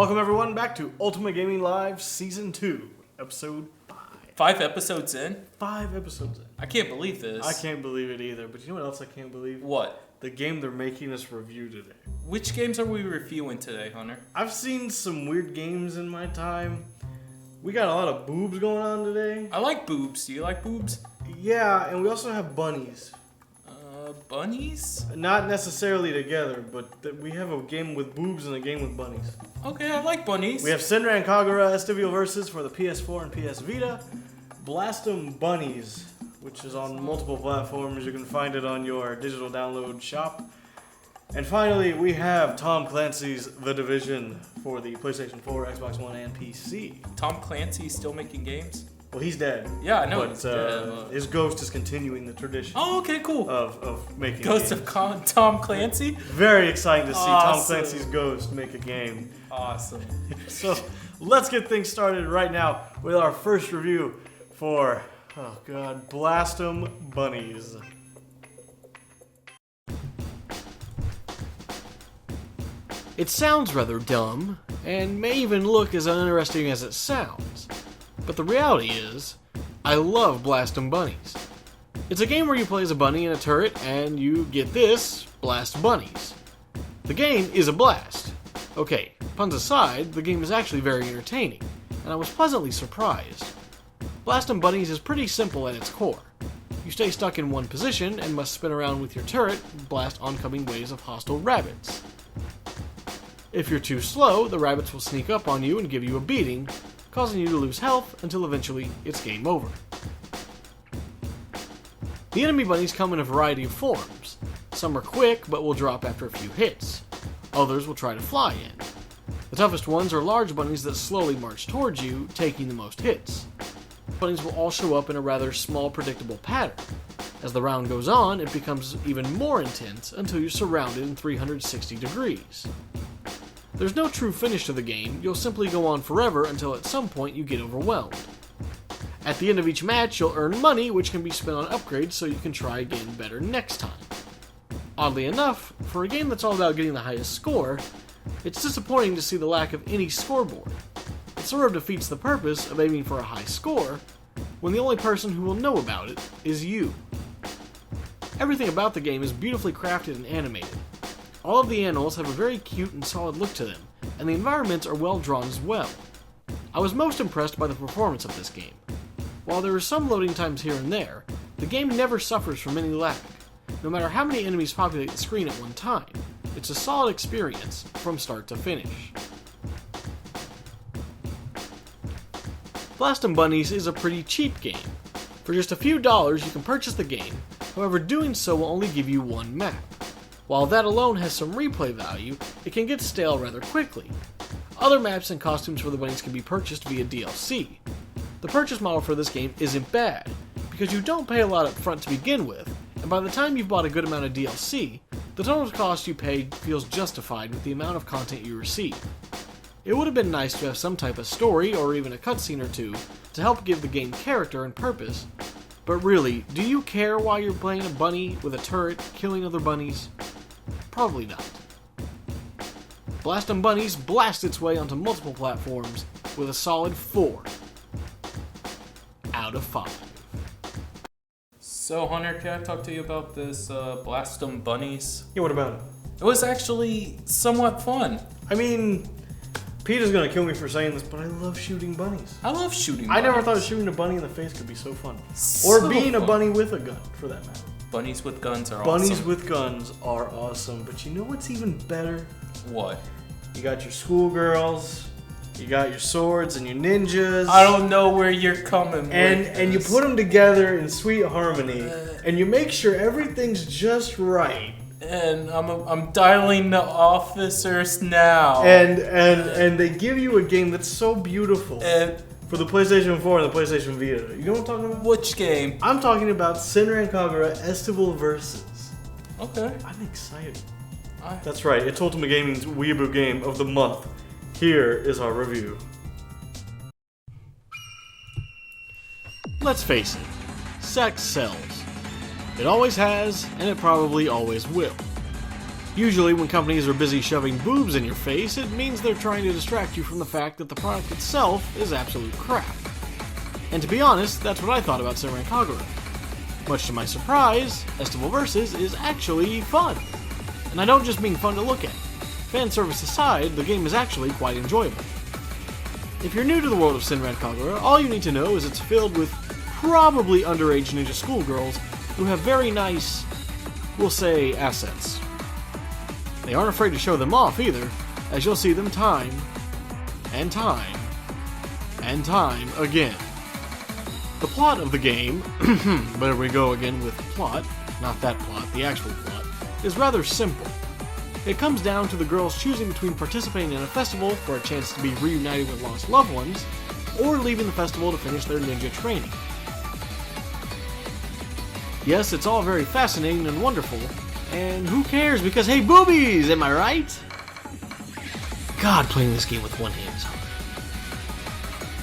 Welcome everyone back to Ultima Gaming Live Season 2, Episode 5. 5 episodes in? 5 episodes in. I can't believe this. I can't believe it either, but you know what else I can't believe? What? The game they're making us review today. Which games are we reviewing today, Hunter? I've seen some weird games in my time. We got a lot of boobs going on today. I like boobs. Do you like boobs? Yeah, and we also have bunnies. Bunnies? Not necessarily together, but we have a game with boobs and a game with bunnies. Okay, I like bunnies. We have Senran Kagura Estival versus for the PS4 and PS Vita. Blastum Bunnies, which is on multiple platforms. You can find it on your digital download shop. And finally, we have Tom Clancy's The Division for the PlayStation 4, Xbox One, and PC. Tom Clancy still making games? Well, he's dead. Yeah, I know. But he's dead. his ghost is continuing the tradition Oh, okay, cool. of making Ghost games. of Tom Clancy? Very exciting to see Tom Awesome. Clancy's ghost make a game. Awesome. So let's get things started right now with our first review for, oh god, Blastum Bunnies. It sounds rather dumb, and may even look as uninteresting as it sounds. But the reality is, I love Blastum Bunnies. It's a game where you play as a bunny in a turret, and you get this, blast bunnies. The game is a blast. Okay, puns aside, the game is actually very entertaining, and I was pleasantly surprised. Blastum Bunnies is pretty simple at its core. You stay stuck in one position and must spin around with your turret and blast oncoming waves of hostile rabbits. If you're too slow, the rabbits will sneak up on you and give you a beating, causing you to lose health until eventually it's game over. The enemy bunnies come in a variety of forms. Some are quick but will drop after a few hits. Others will try to fly in. The toughest ones are large bunnies that slowly march towards you, taking the most hits. Bunnies will all show up in a rather small, predictable pattern. As the round goes on, it becomes even more intense until you're surrounded in 360 degrees. There's no true finish to the game, you'll simply go on forever until at some point you get overwhelmed. At the end of each match, you'll earn money, which can be spent on upgrades so you can try again better next time. Oddly enough, for a game that's all about getting the highest score, it's disappointing to see the lack of any scoreboard. It sort of defeats the purpose of aiming for a high score, when the only person who will know about it is you. Everything about the game is beautifully crafted and animated. All of the animals have a very cute and solid look to them, and the environments are well drawn as well. I was most impressed by the performance of this game. While there are some loading times here and there, the game never suffers from any lag. No matter how many enemies populate the screen at one time, it's a solid experience from start to finish. Blastum Bunnies is a pretty cheap game. For just a few dollars you can purchase the game, however doing so will only give you one map. While that alone has some replay value, it can get stale rather quickly. Other maps and costumes for the bunnies can be purchased via DLC. The purchase model for this game isn't bad, because you don't pay a lot up front to begin with, and by the time you've bought a good amount of DLC, the total cost you paid feels justified with the amount of content you receive. It would have been nice to have some type of story or even a cutscene or two to help give the game character and purpose, but really, do you care why you're playing a bunny with a turret killing other bunnies? Probably not. Blastum Bunnies blast its way onto multiple platforms with a solid 4 out of 5. So, Hunter, can I talk to you about this Blastum Bunnies? Yeah, what about it? It was actually somewhat fun. I mean, Peter's gonna kill me for saying this, but I love shooting bunnies. I love shooting I bunnies. never thought shooting a bunny in the face could be so fun. So Or being fun. a bunny with a gun, for that matter. Bunnies with guns are Bunnies awesome. with guns are awesome, but you know what's even better? What? You got your schoolgirls, you got your swords and your ninjas. I don't know where you're coming with and you this. put them together in sweet harmony, and you make sure everything's just right. And I'm dialing the officers now. And they give you a game that's so beautiful And for the PlayStation 4 and the PlayStation Vita. You know what I'm talking about? which game? I'm talking about Senran Kagura Estival versus. Okay. I'm excited. That's right, it's Ultima Gaming's Weeaboo Game of the Month. Here is our review. Let's face it, sex sells. It always has, and it probably always will. Usually when companies are busy shoving boobs in your face, it means they're trying to distract you from the fact that the product itself is absolute crap. And to be honest, that's what I thought about Senran Kagura. Much to my surprise, Estival Versus is actually fun. And I don't just mean fun to look at. Fan service aside, the game is actually quite enjoyable. If you're new to the world of Senran Kagura, all you need to know is it's filled with probably underage ninja schoolgirls who have very nice, we'll say, assets. They aren't afraid to show them off either, as you'll see them time and time and time again. The plot of the game, there we go again with plot, not that plot, the actual plot, is rather simple. It comes down to the girls choosing between participating in a festival for a chance to be reunited with lost loved ones, or leaving the festival to finish their ninja training. Yes, it's all very fascinating and wonderful, and who cares because hey, boobies, am I right? God, playing this game with one hand is hard.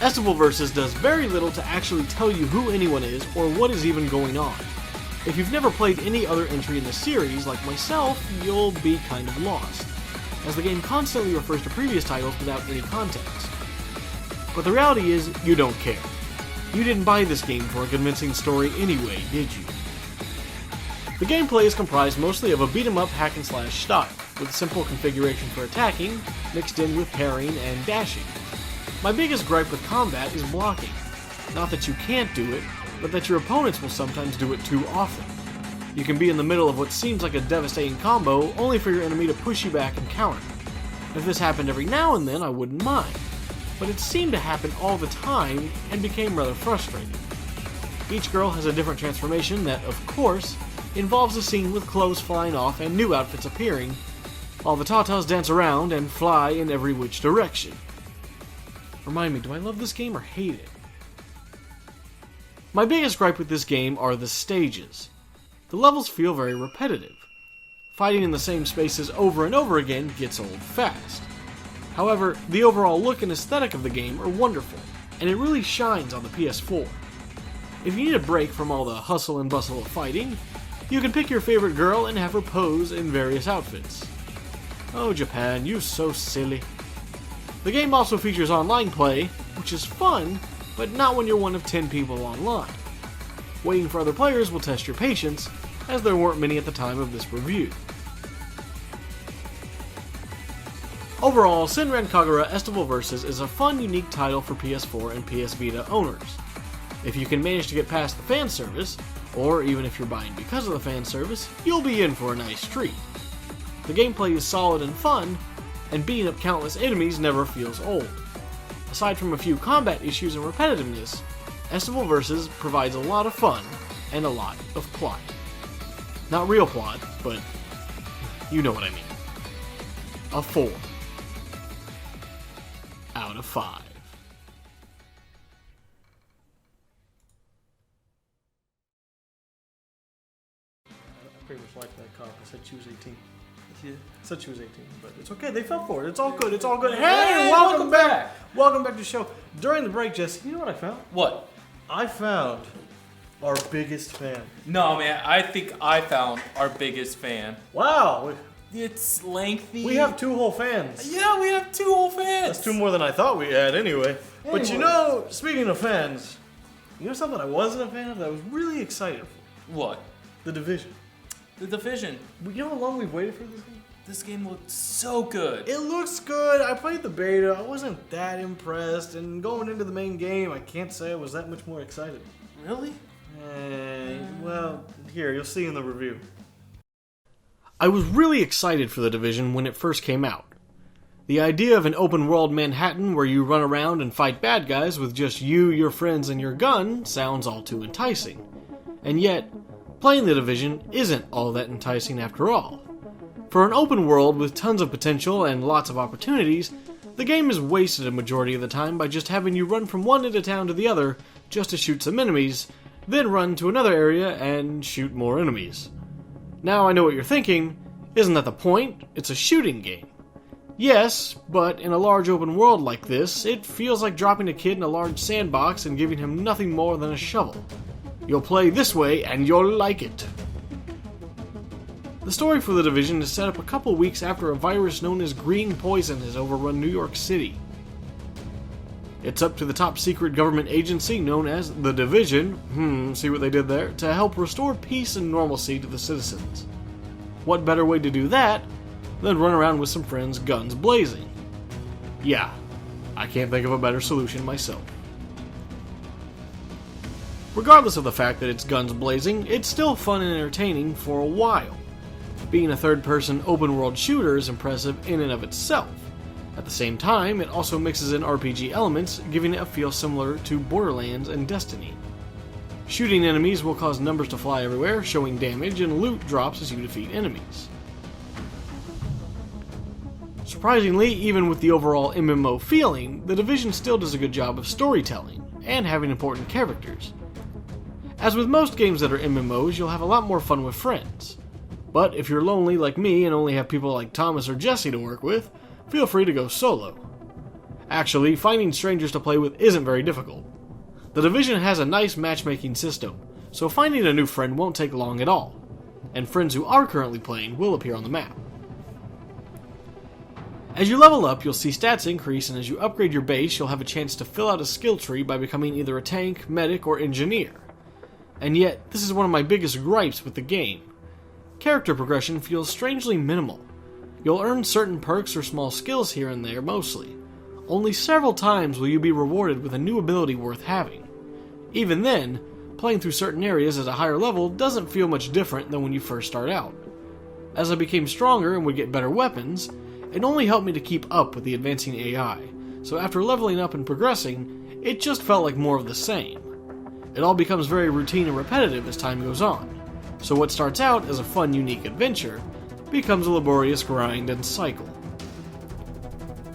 Estival Versus does very little to actually tell you who anyone is or what is even going on. If you've never played any other entry in the series, like myself, you'll be kind of lost, as the game constantly refers to previous titles without any context. But the reality is, you don't care. You didn't buy this game for a convincing story anyway, did you? The gameplay is comprised mostly of a beat-em-up hack-and-slash style, with simple configuration for attacking, mixed in with parrying and dashing. My biggest gripe with combat is blocking. Not that you can't do it, but that your opponents will sometimes do it too often. You can be in the middle of what seems like a devastating combo, only for your enemy to push you back and counter. If this happened every now and then, I wouldn't mind. But it seemed to happen all the time, and became rather frustrating. Each girl has a different transformation that, of course, involves a scene with clothes flying off and new outfits appearing, while the tatas dance around and fly in every which direction. Remind me, do I love this game or hate it? My biggest gripe with this game are the stages. The levels feel very repetitive. Fighting in the same spaces over and over again gets old fast. However, the overall look and aesthetic of the game are wonderful, and it really shines on the PS4. If you need a break from all the hustle and bustle of fighting, you can pick your favorite girl and have her pose in various outfits. Oh Japan, you're so silly. The game also features online play, which is fun, but not when you're one of 10 people online. Waiting for other players will test your patience, as there weren't many at the time of this review. Overall, Senran Kagura Estival Versus is a fun, unique title for PS4 and PS Vita owners. If you can manage to get past the fan service, or even if you're buying because of the fan service, you'll be in for a nice treat. The gameplay is solid and fun, and beating up countless enemies never feels old. Aside from a few combat issues and repetitiveness, Estival Versus provides a lot of fun and a lot of plot. Not real plot, but you know what I mean. A 4 out of 5. I pretty much like that cop. I said she was 18. Yeah. I said she was 18, but it's okay. They fell for it. It's all good. It's all good. Hey, welcome back. Welcome back to the show. During the break, Jesse, you know what I found? What? I found our biggest fan. No, man, I think I found our biggest fan. Wow. It's lengthy. We have 2 whole fans. Yeah, we have 2 whole fans. That's 2 more than I thought we had anyway. But you know, speaking of fans, you know something I wasn't a fan of that I was really excited for? What? The Division. The Division. You know how long we've waited for this game? This game looked so good. It looks good. I played the beta. I wasn't that impressed. And going into the main game, I can't say I was that much more excited. Really? Well, here, you'll see in the review. I was really excited for The Division when it first came out. The idea of an open-world Manhattan where you run around and fight bad guys with just you, your friends, and your gun sounds all too enticing. And yet, playing The Division isn't all that enticing after all. For an open world with tons of potential and lots of opportunities, the game is wasted a majority of the time by just having you run from one end of town to the other just to shoot some enemies, then run to another area and shoot more enemies. Now I know what you're thinking, isn't that the point? It's a shooting game. Yes, but in a large open world like this, it feels like dropping a kid in a large sandbox and giving him nothing more than a shovel. You'll play this way and you'll like it. The story for The Division is set up a couple weeks after a virus known as green poison has overrun New York City. It's up to the top secret government agency known as The Division, see what they did there, to help restore peace and normalcy to the citizens. What better way to do that than run around with some friends guns blazing? Yeah, I can't think of a better solution myself. Regardless of the fact that it's guns blazing, it's still fun and entertaining for a while. Being a third-person open-world shooter is impressive in and of itself. At the same time, it also mixes in RPG elements, giving it a feel similar to Borderlands and Destiny. Shooting enemies will cause numbers to fly everywhere, showing damage, and loot drops as you defeat enemies. Surprisingly, even with the overall MMO feeling, The Division still does a good job of storytelling, and having important characters. As with most games that are MMOs, you'll have a lot more fun with friends. But if you're lonely like me and only have people like Thomas or Jesse to work with, feel free to go solo. Actually, finding strangers to play with isn't very difficult. The Division has a nice matchmaking system, so finding a new friend won't take long at all, and friends who are currently playing will appear on the map. As you level up, you'll see stats increase, and as you upgrade your base, you'll have a chance to fill out a skill tree by becoming either a tank, medic, or engineer. And yet, this is one of my biggest gripes with the game. Character progression feels strangely minimal. You'll earn certain perks or small skills here and there mostly. Only several times will you be rewarded with a new ability worth having. Even then, playing through certain areas at a higher level doesn't feel much different than when you first start out. As I became stronger and would get better weapons, it only helped me to keep up with the advancing AI, so after leveling up and progressing, it just felt like more of the same. It all becomes very routine and repetitive as time goes on. So what starts out as a fun, unique adventure becomes a laborious grind and cycle.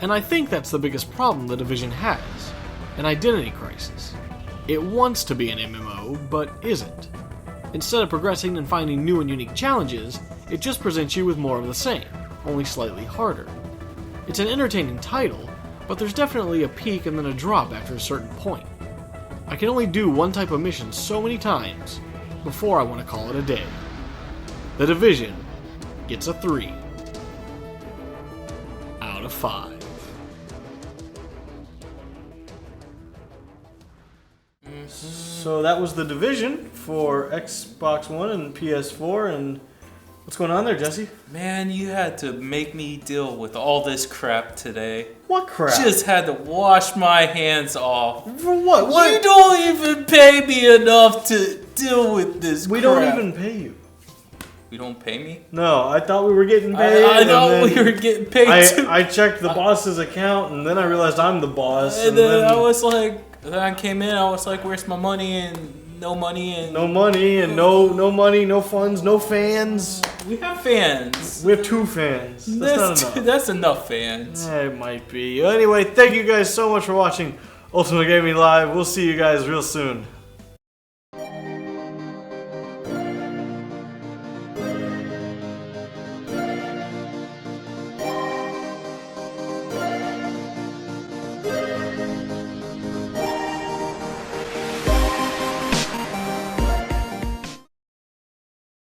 And I think that's the biggest problem The Division has, an identity crisis. It wants to be an MMO, but isn't. Instead of progressing and finding new and unique challenges, it just presents you with more of the same, only slightly harder. It's an entertaining title, but there's definitely a peak and then a drop after a certain point. I can only do one type of mission so many times before I want to call it a day. The Division gets a 3 out of 5. So that was The Division for Xbox One and PS4, and what's going on there, Jesse? Man, you had to make me deal with all this crap today. What crap? Just had to wash my hands off. For what? What? You don't even pay me enough to deal with this crap. We don't even pay you. We don't pay me? No, I thought we were getting paid. I thought we were getting paid too. I checked the boss's account, and then I realized I'm the boss. And then I was like, then I came in, I was like, where's my money? And no money. And no money, and no money, no funds, no fans. We have fans. We have 2 fans. That's not enough. That's enough fans. It might be. Anyway, thank you guys so much for watching Ultimate Gaming Live. We'll see you guys real soon.